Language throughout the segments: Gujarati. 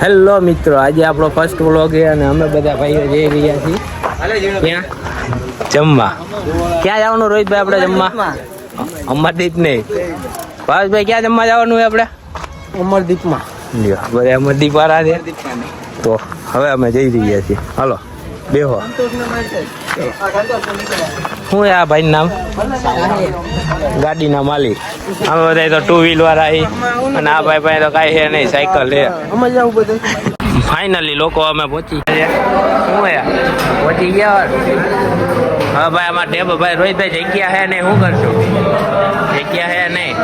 હેલો મિત્રો, આજે આપણો ફર્સ્ટ વ્લોગ છે અને અમે બધા ભાઈઓ જઈ રહ્યા છીએ ક્યાં જમવા. ક્યાં જવાનું રોહિતભાઈ આપણે જમવા? અમરદીપ નહીં ભાવેશભાઈ, ક્યાં જમવા જવાનું હોય આપણે? અમરદીપમાં. બધા અમરદીપ વાળા છે તો હવે અમે જઈ રહ્યા છીએ. હાલો બેહો. શું છે આ ભાઈનું નામ? ગાડીના માલિક. અમે બધા તો ટુ વ્હીલ વાળા અને આ ભાઈ પાસે તો કાંઈ છે નહીં, સાયકલ છે. ફાઇનલી લોકો અમે પહોંચી ગયા. શું યાર પહોંચી ગયા. હા ભાઈ, આમાં ટેબ ભાઈ રોહિતભાઈ જગ્યા હે નહીં, શું કરશું? જગ્યા હે નહીં,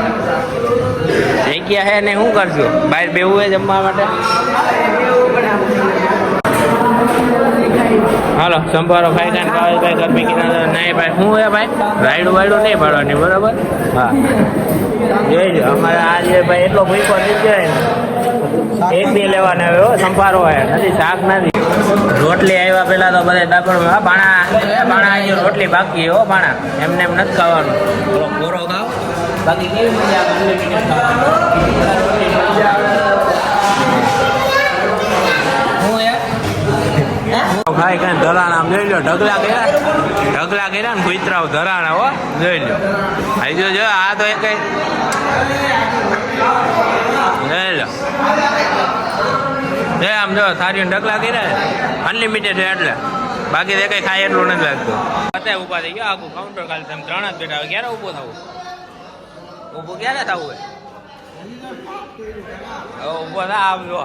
જગ્યા હે નહીં, શું કરશું? બહાર બેવું હોય જમવા માટે? હાલો સંભારો ખાઈ ખાઈને ભાઈ ગરમી કિનારે નહીં ભાઈ. શું હે ભાઈ, રાયડું વાયડું નહીં પાડવાની, બરાબર? હા જોઈજો. અમારે આજે ભાઈ એટલો ભૂકો નથી જાય ને, એક બી લેવાના આવે. સંભારો હોય નથી, શાક નથી. રોટલી આવ્યા પેલા તો બધા દાપડ ભાણા આજે રોટલી બાકી હો ભાણા, એમને એમ નથી ખાવાનું. કોરો ખાવ, બાકી કેવી મજા આવે. ખાઈ કઈ ધરાણા આમ જોઈ લો, ઢગલા કર્યા ને કુતરાઓ ધરાણા હો, જોઈ લો. આવી જો આ તો એક જોઈ લો આમ જો થારીઓ ઢગલા કર્યા, અનલિમિટેડ છે એટલે. બાકી તો કઈ ખાય એટલું નથી લાગતું. અત્યારે ઊભા થઈ ગયો આખું કાઉન્ટર, ખાલી તમે 3 જ બેઠા. ક્યારે ઊભો થવું? ઊભું ક્યારે થવું હોય? હવે ઊભો થા. આમ જો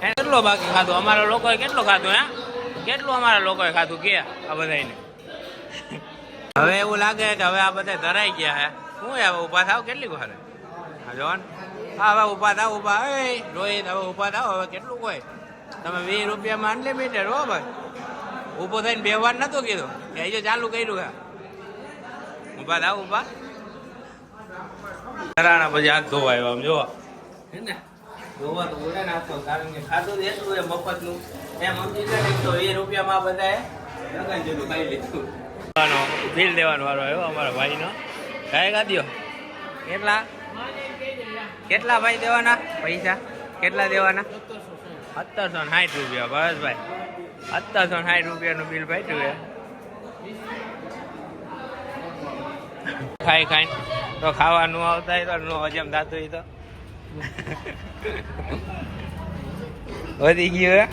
કેટલો બાકી ખાધું અમારા લોકોએ, કેટલું ખાધું હે, કેટલું અમારા લોકોએ ખાધું કે આ બધાને. હવે એવું લાગે કે હવે આ બધા ધરાઈ ગયા હે. શું હવે ઊભા થાવ કેટલી વાર? હા જોન, હા હવે ઊભા થાવ, ઊભા. રોહિત હવે ઊભા થાવ. હવે કેટલું કોઈ તમે 20 રૂપિયામાં અનલિમિટેડ હો ભાઈ. ઊભો થઈને બેહવાર નતું કીધું કે હજુ ચાલુ કર્યું હે. ઊભા થાવ, ઊભા. ધરાણા પછી હાથ ધોવાય આમ જો હે ને, ધોવા તો બોલે નાખતો, કારણ કે ખાધું એટલું એ મફતનું એમ સમજી જાય. 120 રૂપિયામાં બધાએ લગાઈ દીધું, ખાઈ લીધું. બિલ દેવાનો વારો આવ્યો અમારા ભાઈનો. કાંઈ કાઢ્યો કેટલા ભાઈ દેવાના પૈસા? કેટલા દેવાના? 1760 રૂપિયા. બસ ભાઈ 1760 રૂપિયાનું બિલ ભાઈ. ખાઈ ખાઈને તો ખાવાનું આવતા હોય તો નો હજમ થતું હોય તો વધી ગયું હે.